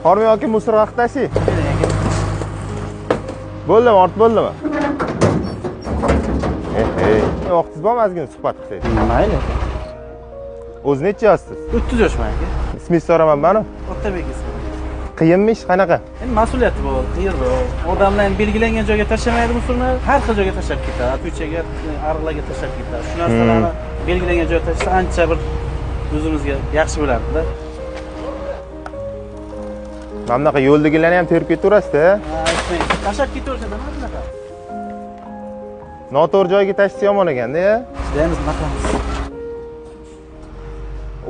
Qormi yoki musor vaqtasi? Bo'ldimi, ortib bo'ldimi? Vaqtingiz bormi, ozgina suhbat qilsak? Mayli. O'zi necha yoshsiz? 30 yoshman aka. Ismingizni so'raman mani? Otabek ismi. Qiyinmi ish qanaqa? Endi mas'uliyati bor, qiyiqroq. Odamlarni belgilangan joyga tashlamaydi musulmon, har xil joyga tashlab ketadi. Ko'chaga, ariqlarga tashlab ketadi. Shu narsalarni belgilangan joyga tashlasa ancha bir o'zimizga yaxshi bo'lardi-da. Mana bunaqa yo'ldagilarni ham terib ketaverasiz-da. Aytmang, tashlab ketaverishadi mana bunaqa. Noto'g'ri joyga tashlasa yomon ekanda. Ishlaymiz, nima qilamiz?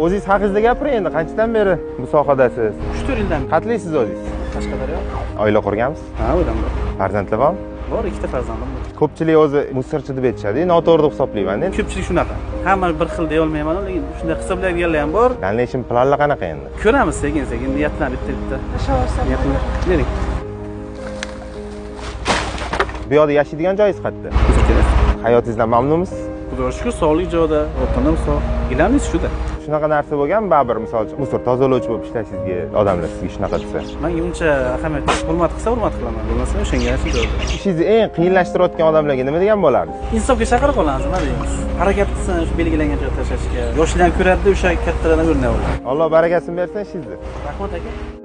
O'zingiz haqingizda gapiring endi, qanchadan beri bu sohadasiz? 3-4 yildan. Qatlaysiz o'zingiz? Qashqadaryo. Oila qurgansiz? Ha, o'zim bor. Farzandlar bormi? Bor, 2 ta farzandim bor. Ko'pchilik o'zi musirchi deb aytishadi, noto'g'ri deb hisoblayman. Ko'pchilik shunaqa. Hamma bir xil deya olmayman, lekin shunday hisoblaydiganlar ham bor. Tanlashim planlar qanaqa endi? Ko'ramiz sekin-sekin, niyatlanib bitta-bitta. Niyatlanib. Bering. Bu yerda yashaydigan joyingiz qayerda? Hayotingizdan mamnunmisiz? Xudoga shukr, sog'lik joyida, o'rtanam sog'. Gilamsiz shuda. Shunaqa narsa bo'lgan, baribir misol uchun musor tozalovchi bo'lib ishlashingizga odamlar sizga shunaqa desa. Menga uncha ahamiyat yo'q. Hurmat qilsa hurmat qilaman, bo'lmasa o'shanga yashaydi. Ishingizni eng qiyinlashtirayotgan odamlarga nima degan bo'lardingiz? Insofga chaqirib qolamiz, nima deymiz? Harakat qilsin, shu belgilangan joyga tashlashga. Yoshlardan ko'radi-da, o'sha kattalardan o'rnak oladi. Alloh barakasini bersin ishingizga. Rahmat aka.